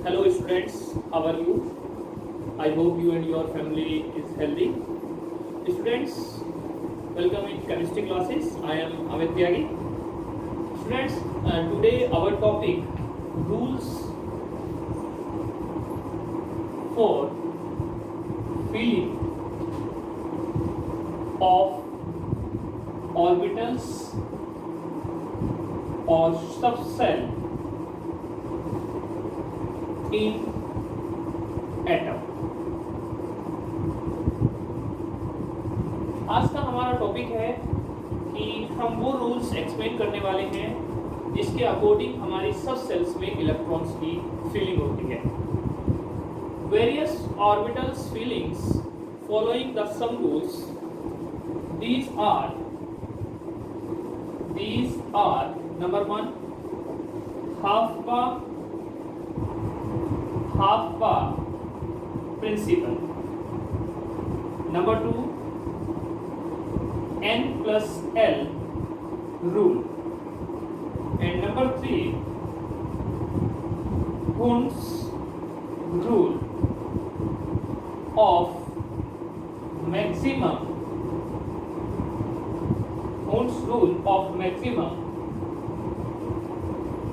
Hello students, how are you? I hope you and your family is healthy. Students, welcome in chemistry classes. I am Amit Tyagi. Students, today our topic rules for filling of orbitals or subcell in atom. आज का हमारा topic है कि हम वो rules explain करने वाले हैं जिसके अकॉर्डिंग हमारी सब सेल्स में इलेक्ट्रॉन्स की फिलिंग होती है। Various orbitals fillings following the some rules, these are number 1 half bar principle, number 2 n plus l rule, and number 3 Hund's rule of maximum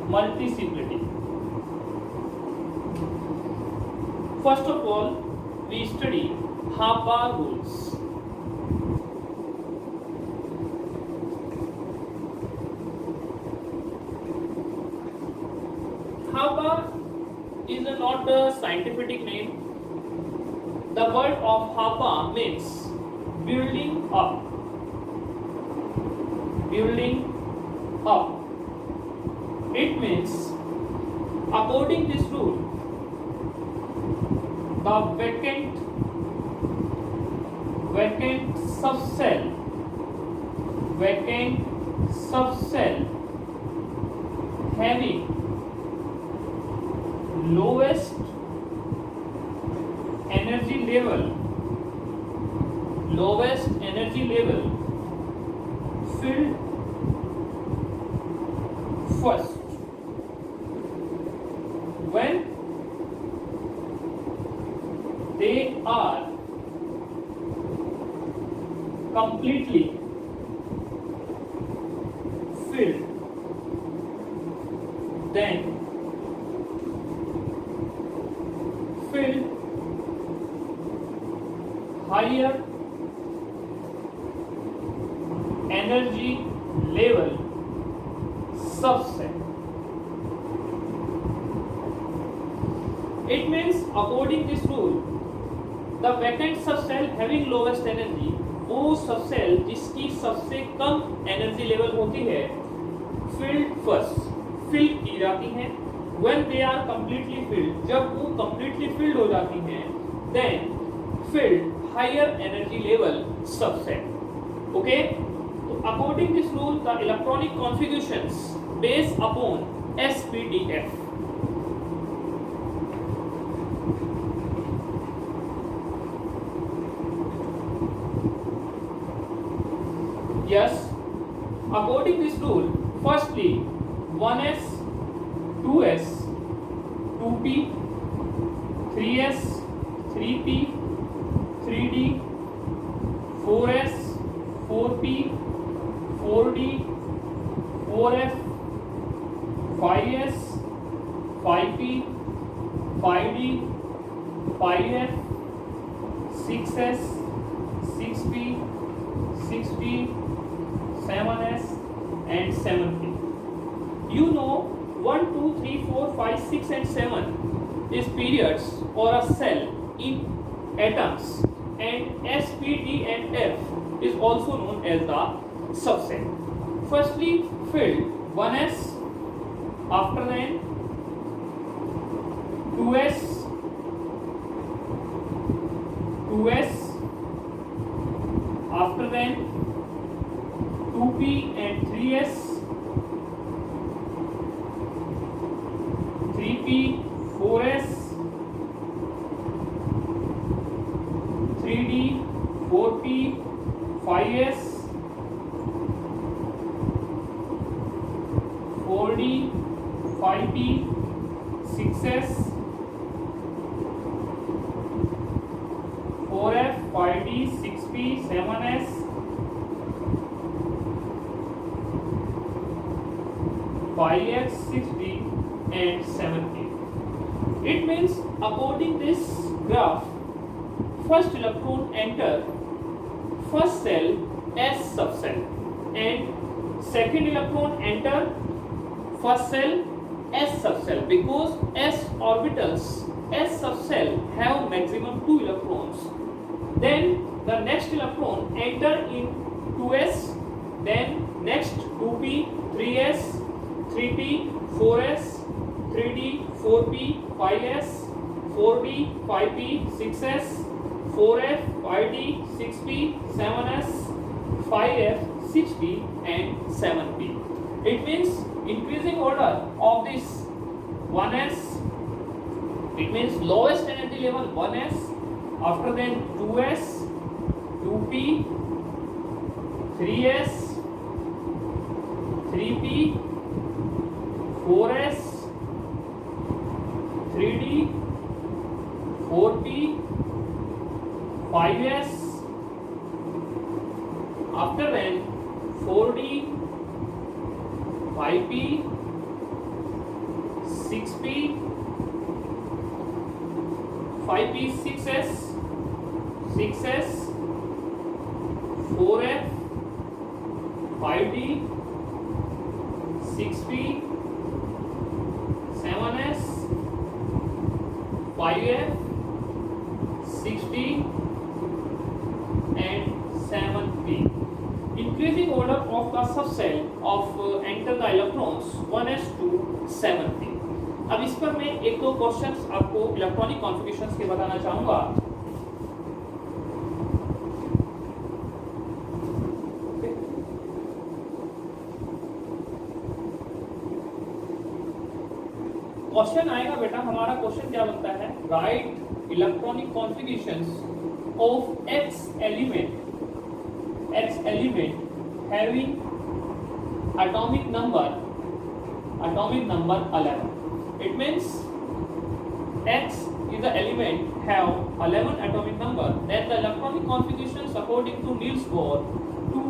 multiplicity. First of all, we study half bar rules. Half bar is not a scientific name. The word of half bar means building up. It means, according this rule, the vacant subcell having lowest energy level filled first. When they are completely filled, then fill higher energy level subset. It means, according this rule, the vacant subcell having lowest energy, वो subshell जिसकी सबसे कम energy level होती है, filled first, fill की जाती हैं. When they are completely filled, जब वो completely filled हो जाती हैं, then filled higher energy level subset. Okay? तो according this rule, the electronic configurations based upon SPDF. Yes, according this rule, firstly 1s, 2s, 2p, 3s, 3p, 3d, 4s, 4p, 4d, 4f, 5s, 5p, 5d, 5f, 6s, 6p, 6p, 7s and 7p. You know 1, 2, 3, 4, 5, 6 and 7 is periods or a cell in atoms, and S, P, D and F is also known as the subset. Firstly filled 1s, after then 2s, 2s, after then 2p and 3s, 3p, 4s, 3d, 4p, 5s, 4d, 5p, 6s, 7s, 5s, 6d and 7p. It means according this graph, first electron enter first cell S subcell and second electron enter first cell S subcell, because S orbitals S subcell have maximum 2 electrons. Then the next electron enter in 2s, then next 2p, 3s, 3p, 4s, 3d, 4p, 5s, 4d, 5p, 6s, 4f, 5d, 6p, 7s, 5f, 6d and 7p. It means increasing order of this 1s, it means lowest energy level 1s, after then 2s, 2p, 3s, 3p, 4s, 3d, 4p, 5s, after then 4d, 5p, 6p, 5p, 6s, 6s, 4f, 5d, 6p, 7s, 5f, 6d and 7p. Increasing order of the subcell of enter the electrons 1s to 7p. अब इस पर मैं एक दो questions आपको electronic configurations के बताना चाहूंगा। क्वेश्चन आएगा बेटा, हमारा क्वेश्चन क्या बनता है, right electronic configurations of x element having atomic number 11. It means X is the element have 11 atomic number, then the electronic configurations according to Niels Bohr 2,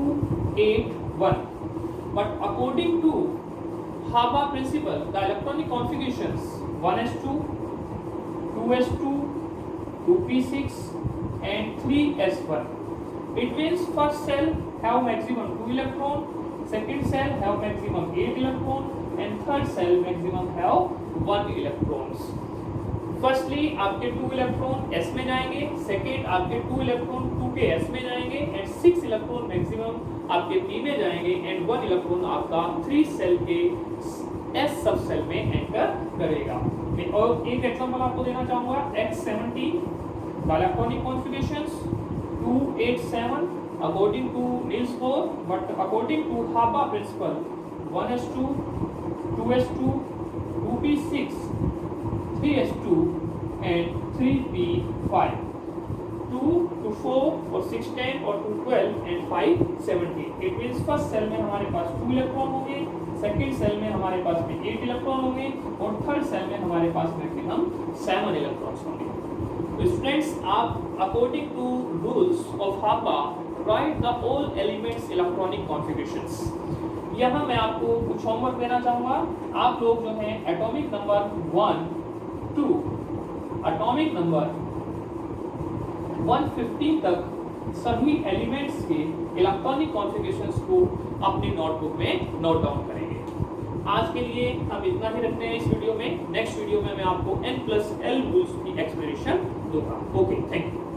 8, 1. But according to Haber principle, the electronic configurations 1s2, 2s2, 2p6 and 3s1. It means first cell have maximum 2 electron, second cell have maximum 8 electron and third cell maximum have 1 electrons. Firstly आपके 2 electron s में जाएंगे, second आपके 2 electron 2 के s में जाएंगे and 6 electron maximum आपके p में जाएंगे एंड 1 इलेक्ट्रॉन आपका 3 सेल के s सब सेल में एंटर करेगा। मैं और एक एग्जांपल आपको देना चाहूंगा, X70 the electronic configurations 287 according to Niels Bohr, but according to Haber principle 1s2, 2s2, 2p6, 3s2 and 3p5, 2 to 4 और 610 और 212 and 517. It means first cell में हमारे पास 2 इलेक्ट्रॉन होंगे, सेकंड सेल में हमारे पास में 8 इलेक्ट्रॉन होंगे और थर्ड सेल में हमारे पास मैक्सिमम 7 इलेक्ट्रॉन्स होंगे। तो स्टूडेंट्स, आप अकॉर्डिंग टू रूल्स ऑफ हाबर write the all elements electronic configurations. यहाँ मैं आपको कुछ होमवर्क देना चाहूँगा। आप लोग जो हैं एटॉमिक नंबर 1 2 एटॉमिक नंबर 115 तक सभी एलिमेंट्स के इलेक्ट्रॉनिक कॉन्फ़िगरेशंस को अपनी नोटबुक में नोट डाउन करेंगे। आज के लिए हम इतना ही रखते हैं इस वीडियो में। नेक्स्ट वीडियो में मैं आपको n+l रूल्स की एक्सप्लेनेशन दूंगा। Okay, thank you.